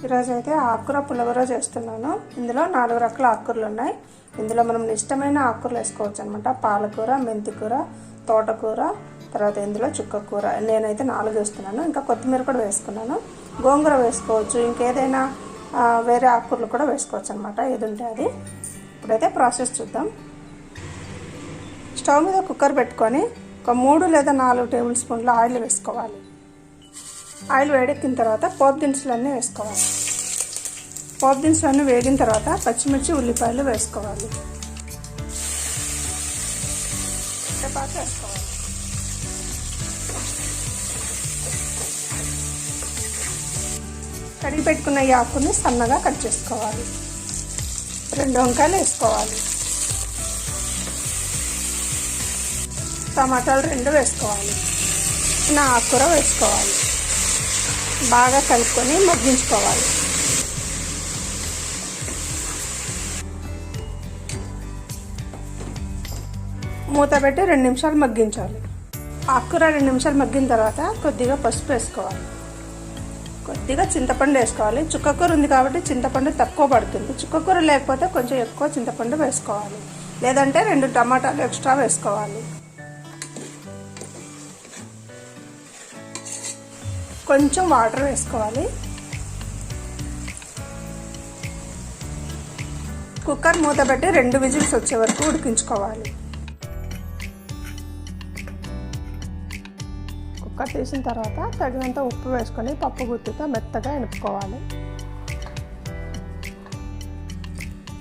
ఈరోజు అయితే ఆకుకూర పులిహోర చేస్తున్నాను. ఇందులో 4 రకాల ఆకుకూరలు ఉన్నాయి. ఇందులో మనం ఇష్టమైన ఆకుకూరలు వేసుకోవచ్చు అనమాట. పాలకూర, మెంతికూర, తోటకూర, తర్వాత ఇందులో చుక్కకూర. నేనైతే 4 వేస్తున్నాను. ఇంకా కొత్తిమీర కూడా వేసుకున్నాను. గోంగూర వేసుకోవచ్చు, ఇంకేదైనా వేరే ఆకుకూరలు కూడా వేసుకోవచ్చు అనమాట, ఏది ఉంటే అది. ఇప్పుడైతే ప్రాసెస్ చూద్దాం. స్టవ్ మీద కుక్కర్ పెట్టుకొని ఒక 3 లేదా 4 టేబుల్ స్పూన్ల ఆయిల్ వేసుకోవాలి. ఆయిల్ వేడెక్కిన తర్వాత పోపు దినుసులన్నీ వేసుకోవాలి. పోపు దినుసులన్నీ వేగిన తర్వాత పచ్చిమిర్చి, ఉల్లిపాయలు వేసుకోవాలి. కరివేపాకు వేసుకోవాలి. కడిగి పెట్టుకున్న ఈ ఆకుని సన్నగా కట్ చేసుకోవాలి. 2 వంకాయలు వేసుకోవాలి. టమాటాలు 2 వేసుకోవాలి. ఆకుకూర వేసుకోవాలి. బాగా కలుపుకొని మగ్గించుకోవాలి. మూత పెట్టి 2 నిమిషాలు మగ్గించాలి. ఆకుకూర 2 నిమిషాలు మగ్గిన తర్వాత కొద్దిగా పసుపు వేసుకోవాలి. కొద్దిగా చింతపండు వేసుకోవాలి. చుక్కకూర ఉంది కాబట్టి చింతపండు తక్కువ పడుతుంది. చుక్కకూర లేకపోతే కొంచెం ఎక్కువ చింతపండు వేసుకోవాలి, లేదంటే 2 టమాటాలు ఎక్స్ట్రా వేసుకోవాలి. కొంచెం వాటర్ వేసుకోవాలి. కుక్కర్ మూత పెట్టి 2 విజిల్స్ వచ్చే వరకు ఉడికించుకోవాలి. కుక్కర్ తీసిన తర్వాత తగినంత ఉప్పు వేసుకొని పప్పు గుత్తితో మెత్తగా ఎనుపుకోవాలి.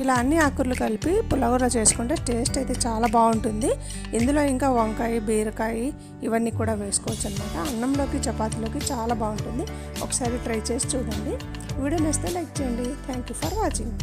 ఇలా అన్ని ఆకుకూరలు కలిపి పులిహోర చేసుకుంటే టేస్ట్ అయితే చాలా బాగుంటుంది. ఇందులో ఇంకా వంకాయ, బీరకాయ ఇవన్నీ కూడా వేసుకోవచ్చు అనమాట. అన్నంలోకి, చపాతీలోకి చాలా బాగుంటుంది. ఒకసారి ట్రై చేసి చూడండి. వీడియో నచ్చితే లైక్ చేయండి. Thank you for watching.